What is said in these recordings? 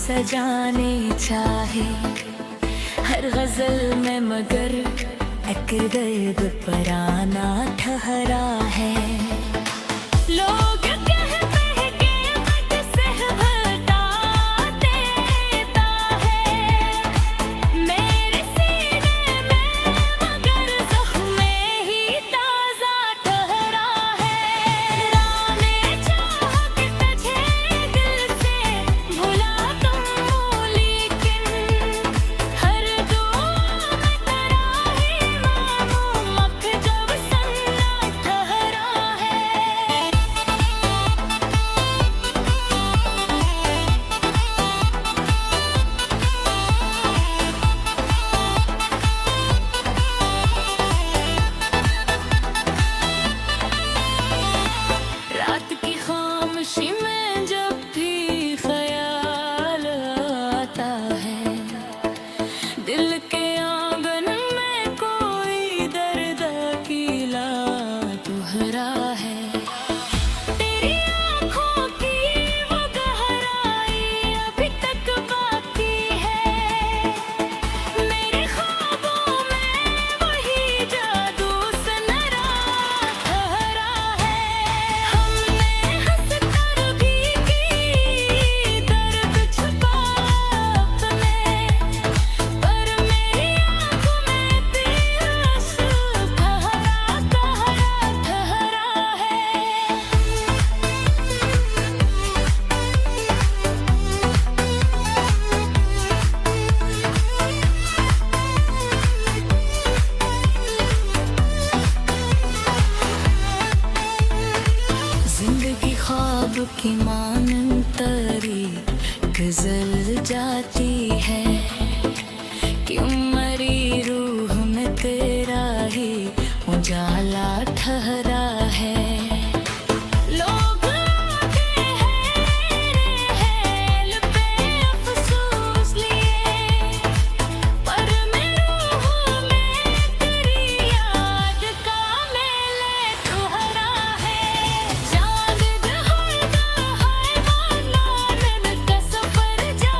सजाने चाहे हर गजल में, मगर एक दर्द पराना ठहरा है। लोग कहते हैं कि मत सहता देता है मेरे सीने में, मगर ज़ख्म ही ताज़ा ठहरा है। राने चाह के तुझे दिल से भुला दूं, लेकिन हर दुआ में तेरा ही नाम मख जब सन्ना ठहरा है। रात की खामोशी में जब भी ख्याल आता है, दिल के आंगन में कोई दर्द अकेला दोहरा है। तेरी आँखों की वो गहराई अभी तक बाकी है, मेरे ख्वाबों में वही जादू सनरा ठहरा है। हमने हंस कर भी की दर्द छुपा अपने, पर मेरी आँखों में तेरा आंसू ठहरा ठहरा है। जिंदगी ख्वाब की मानंद तरी गुजर जाती है, क्यों मरी रूह में तेरा ही उजाला ठहरा है। लोग आते हैं रेहेल पे अफसोस लिए, पर मेरी रूह में तेरी याद का मेले तुहरा है। चांद ढलता है मानो नन्द का सफर जा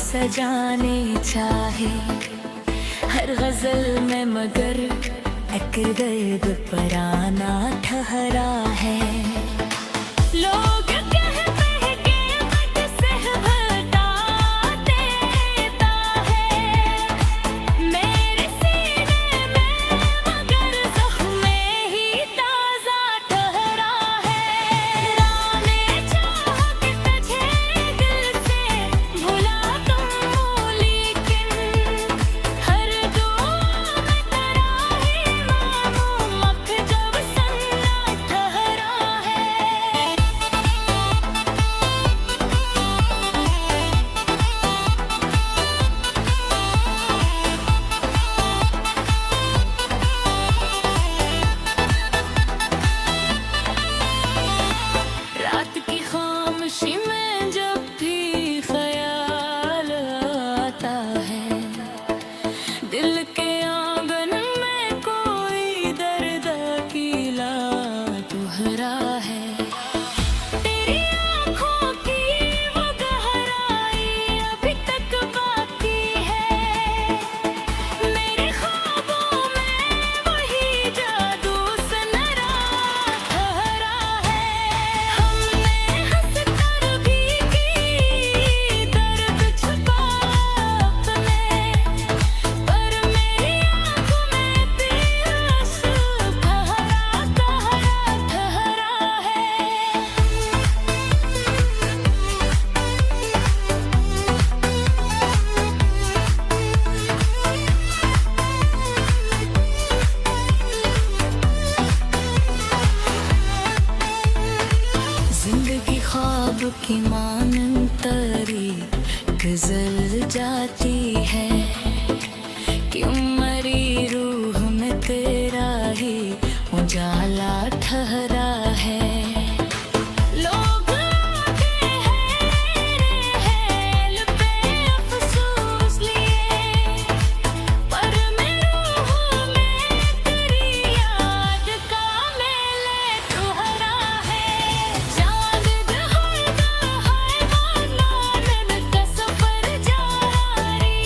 सजाने चाहे हर गजल में, मगर एक दर्द पराना ठहरा है। लोग कहते हैं कीमत से घटा देता है मेरे सीने में, मगर ज़ख्म ही ताज़ा ठहरा है। राने चाह के तुझे दिल से भुला दूँ, लेकिन हर दुआ में तेरा ही नाम अब जब सन्ना ठहरा है। रात की खामोशी में जब भी ख्याल आता है, दिल के आंगन में कोई दर्द अकेला दोहरा है। तेरी आँखों की वो गहराई अभी तक बाकी है, मेरे ख्वाबों में वही जादू सनरा ठहरा है। हमने हंस कर भी की दर्द छुपा अपने, पर मेरी आँखों में प्यास ठहरा ठहरा है। जिंदगी ख्वाब की मानंद तरी गुजर जाती है, क्यों मरी रूह में तेरा ही उजाला ठहरा है। लोग आते हैं रेहेल पे अफसोस लिए, पर मेरी रूह में तेरी याद का मेले तुहरा है। चांद ढलता है मानन का सफर जारी,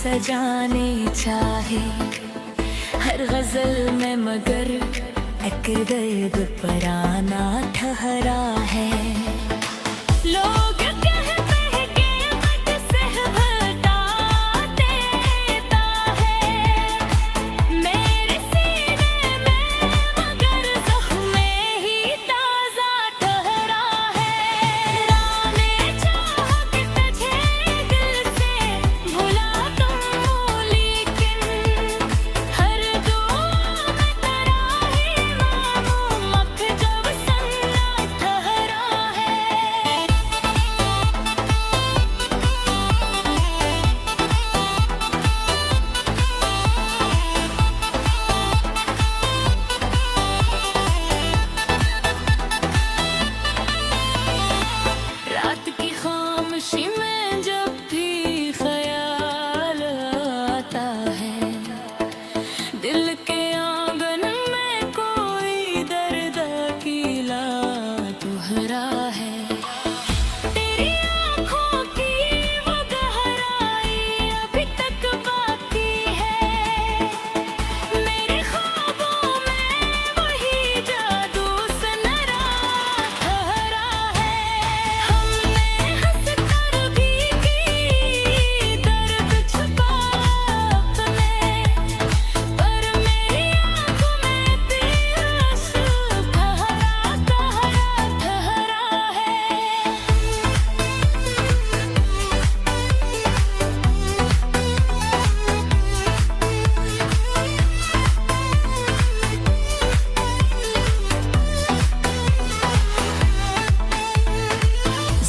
सजाने चाहे हर गजल में, मगर एक दर्द पराना ठहरा है। लोग कहते हैं कीमत से घटा देता है मेरे सीने में, मगर ज़ख्म ही ताज़ा ठहरा है। राने चाह के तुझे दिल से भुला दूं, लेकिन हर दुआ में तेरा ही नाम अब जब सन्ना ठहरा है। रात की खामोशी में जब भी ख्याल आता है, दिल के आंगन में कोई दर्द अकेला दोहरा है। तेरी आँखों की वो गहराई अभी तक बाकी है, मेरे ख्वाबों में वही जादू सनरा ठहरा है। हमने हंस कर भी की दर्द छुपा अपने, पर मेरी आँखों में प्यास ठहरा ठहरा है।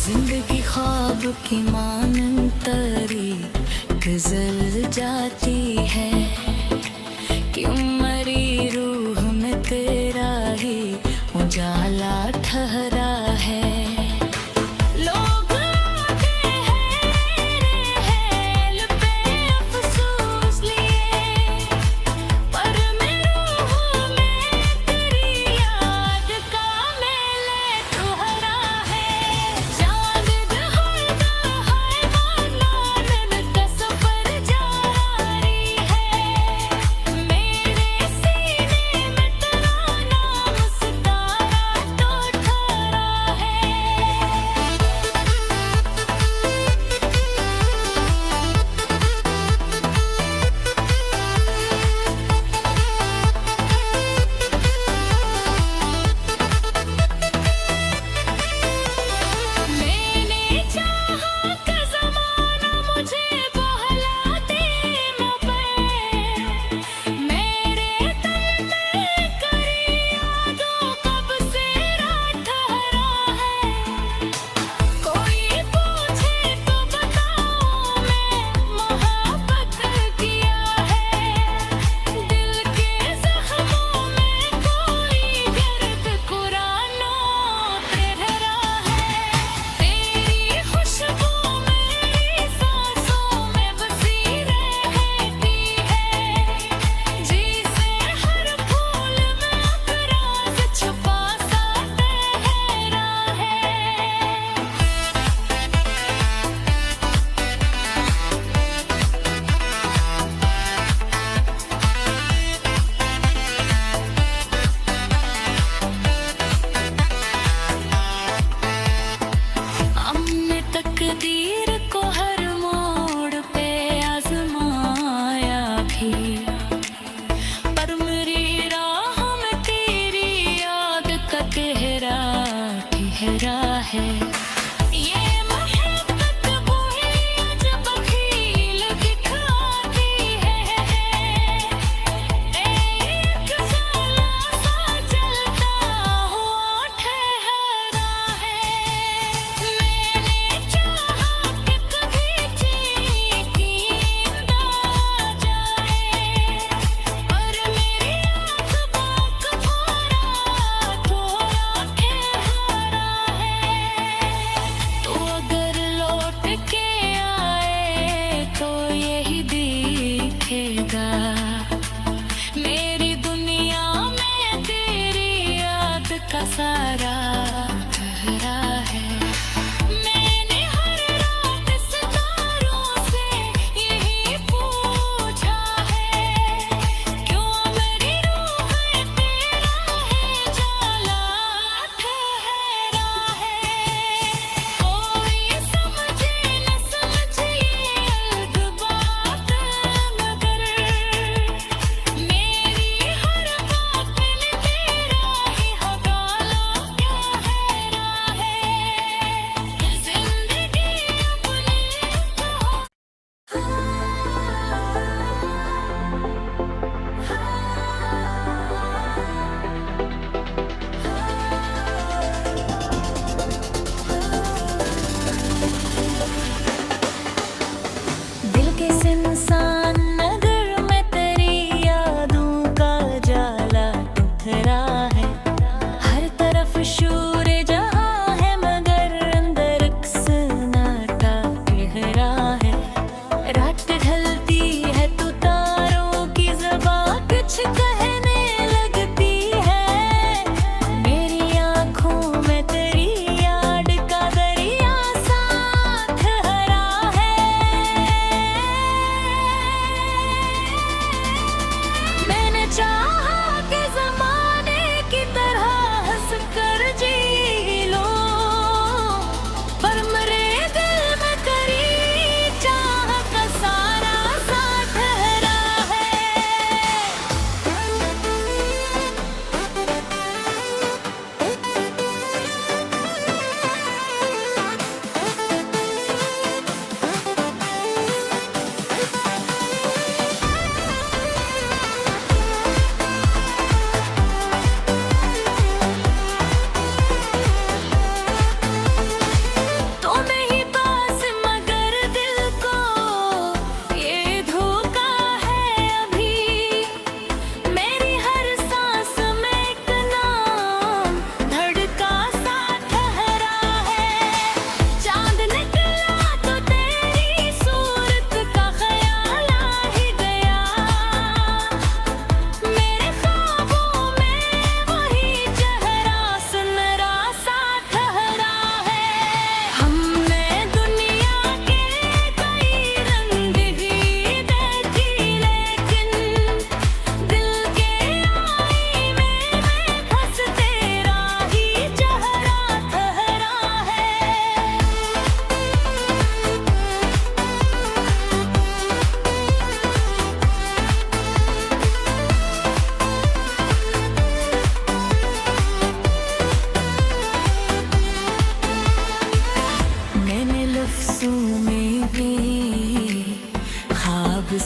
जिंदगी ख्वाब की मानंद तरी गुजर जाती है, क्यों मरी रूह में तेरा ही उजाला ठहरा है। लोग आते हैं रेहेल पे अफसोस लिए, पर मेरी रूह में तेरी याद का मेले तुहरा है। चांद ढलता है मानन का सफर जारी,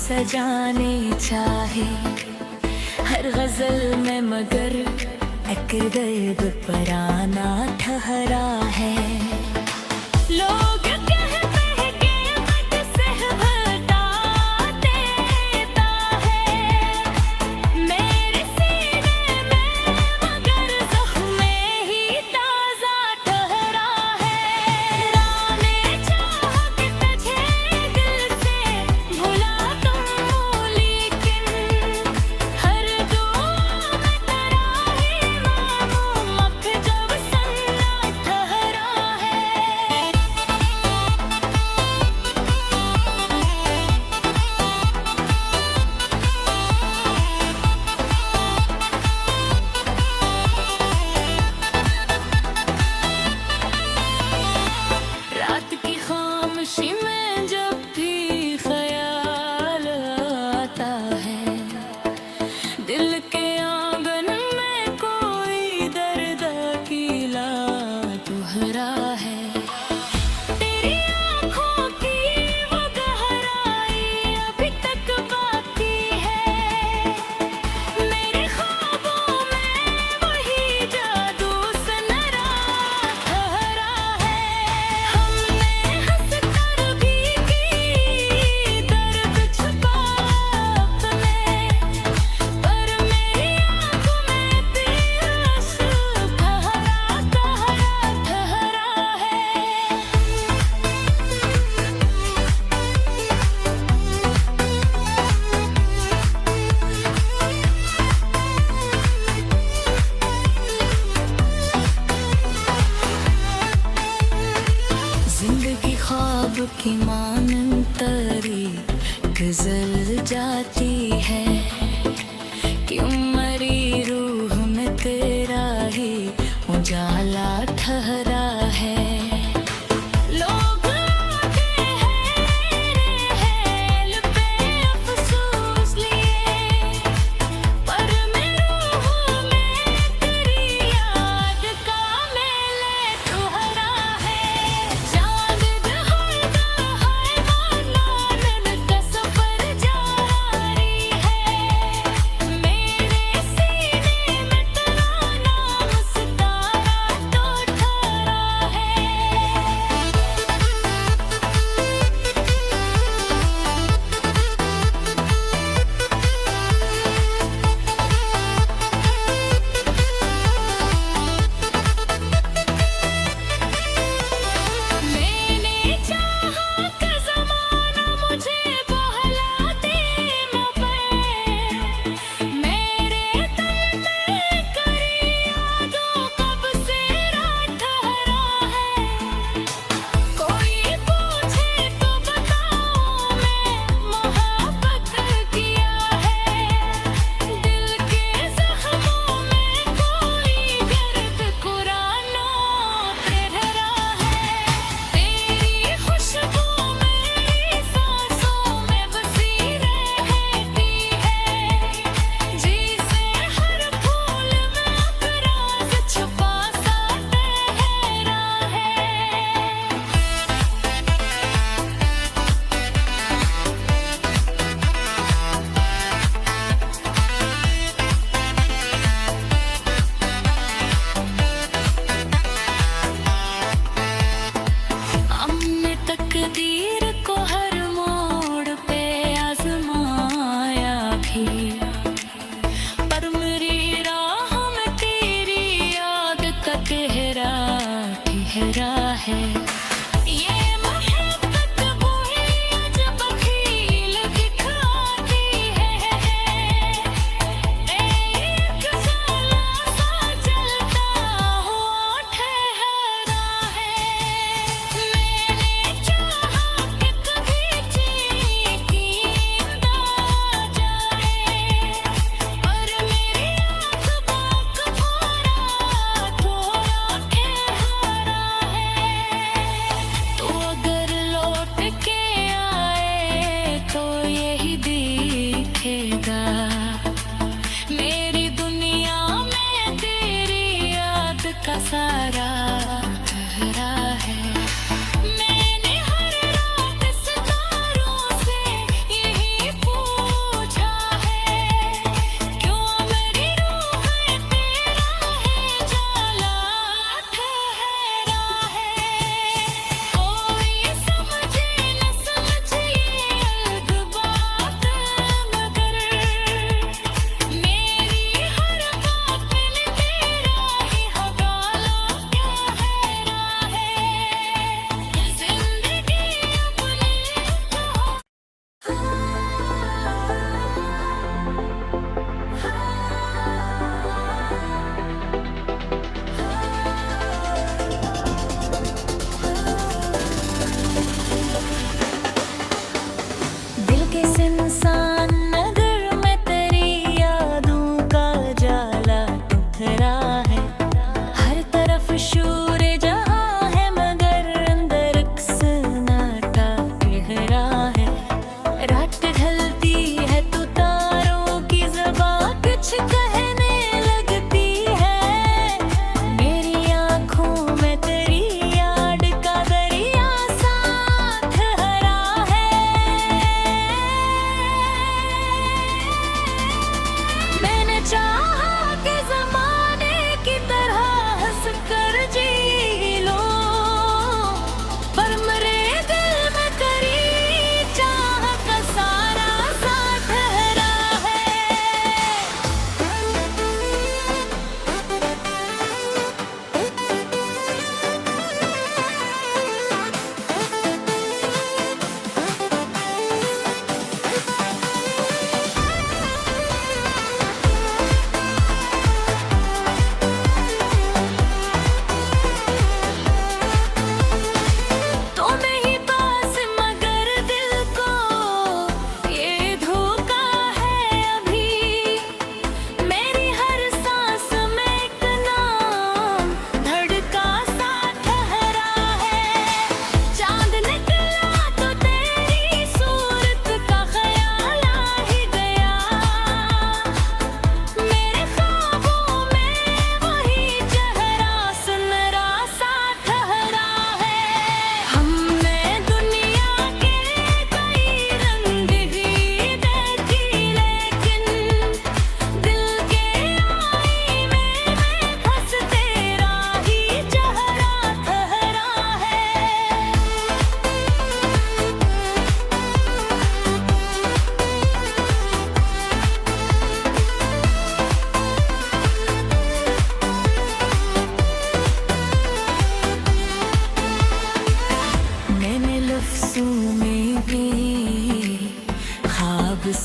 सजाने चाहे हर गजल में, मगर एक दर्द पराना ठहरा है। लोग कहते हैं कीमत से घटा देता है मेरे सीने में, मगर ज़ख्म ही ताज़ा ठहरा है। राने चाह के तुझे दिल से भुला दूं, लेकिन हर दुआ में तेरा ही नाम अब जब सन्ना ठहरा है। रात की खामोशी में जब भी ख्याल आता है, दिल के आंगन में कोई दर्द अकेला दोहरा है। तेरी आँखों की वो गहराई अभी तक बाकी है, मेरे ख्वाबों में वही जादू सनरा ठहरा है। हमने हंस कर भी की दर्द छुपा अपने, पर मेरी आँखों में प्यास ठहरा ठहरा है। जिंदगी ख्वाब की मानंद तरी गुजर जाती है, क्यों मरी रूह में तेरा ही उजाला ठहरा है। लोग आते हैं रेहेल पे अफसोस लिए, पर मेरी रूह में तेरी याद का मेले तुहरा है। चांद ढलता है मानन का सफर जारी,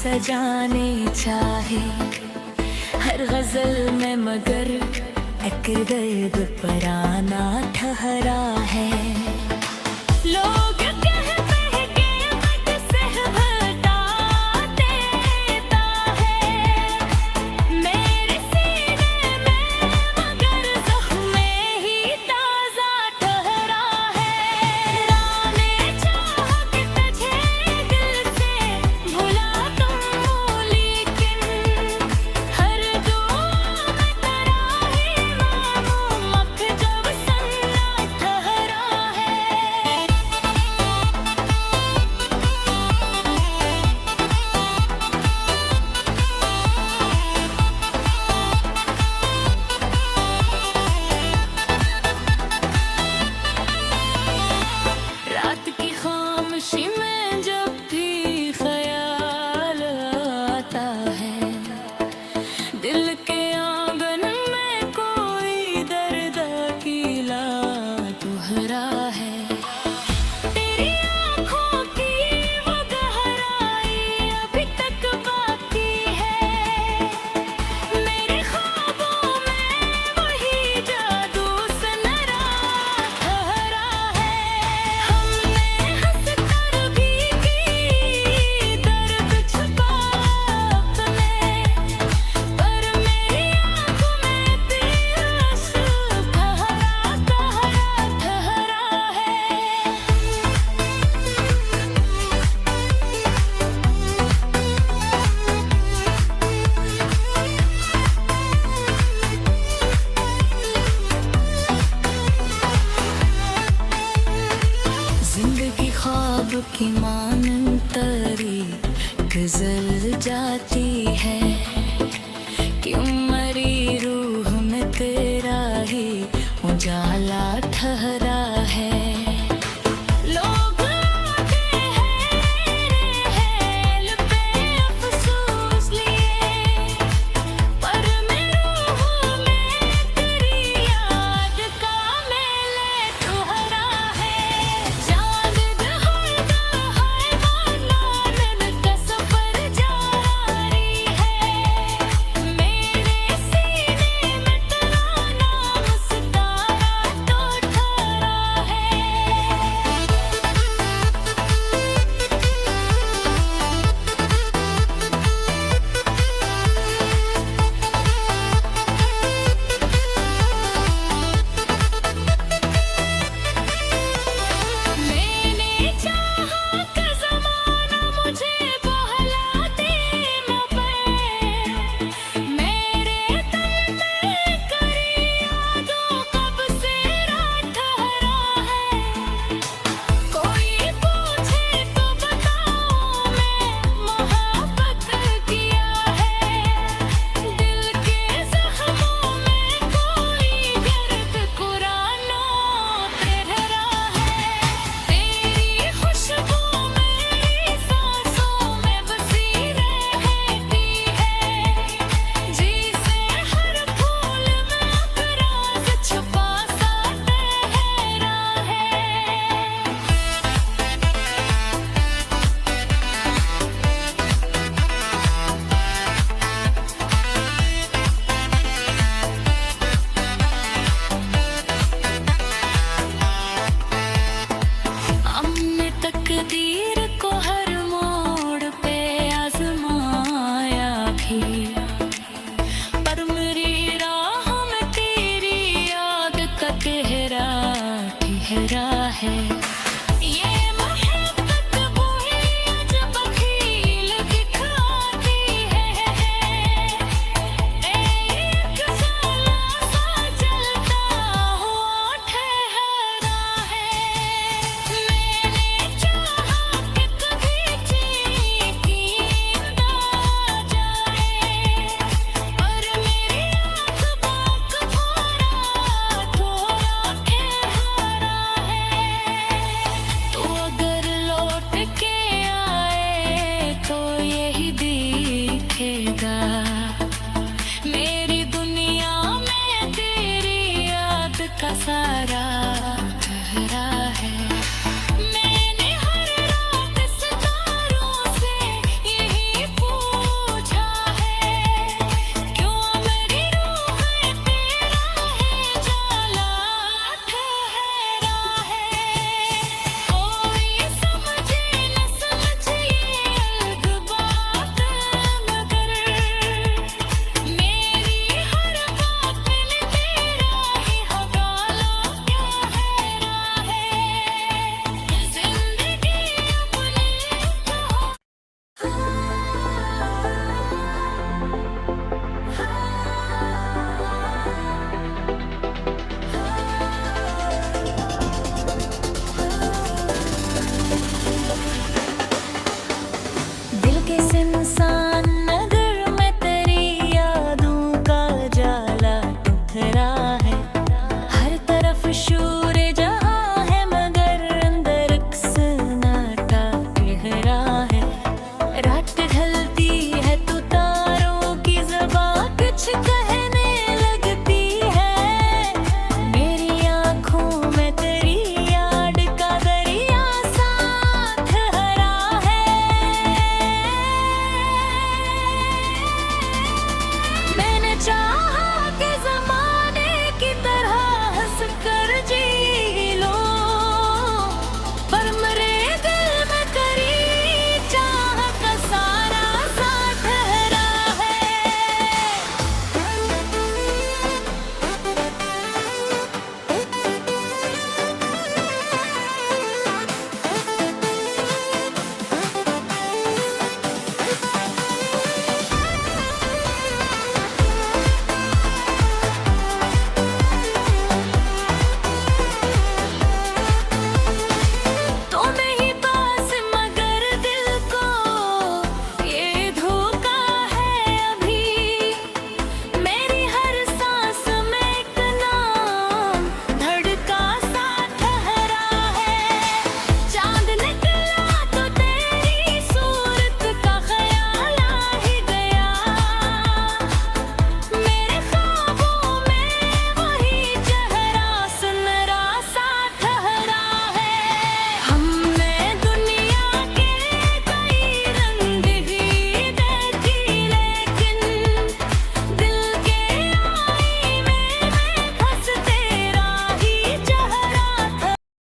सजाने चाहे हर गजल में, मगर एक दर्द पराना ठहरा है। लोग कहते हैं कि मत से हटा देता है मेरे सीने में, मगर ज़ख्म ही ताज़ा ठहरा है। राने चाह के तुझे दिल से भुला दूँ, लेकिन हर दुआ में तेरा ही नाम मख जब सन्ना ठहरा है। रात की खामोशी में जब भी ख्याल आता है, दिल के आंगन में कोई दर्द अकेला दोहरा है। तेरी आँखों की वो गहराई अभी तक बाकी है, मेरे ख्वाबों में वही जादू सनरा ठहरा है। हमने हंस कर भी की दर्द छुपा अपने, पर मेरी आँखों में तेरा अश्क ठहरा ठहरा है। जिंदगी ख्वाब की मानंद तरी गुजर जाती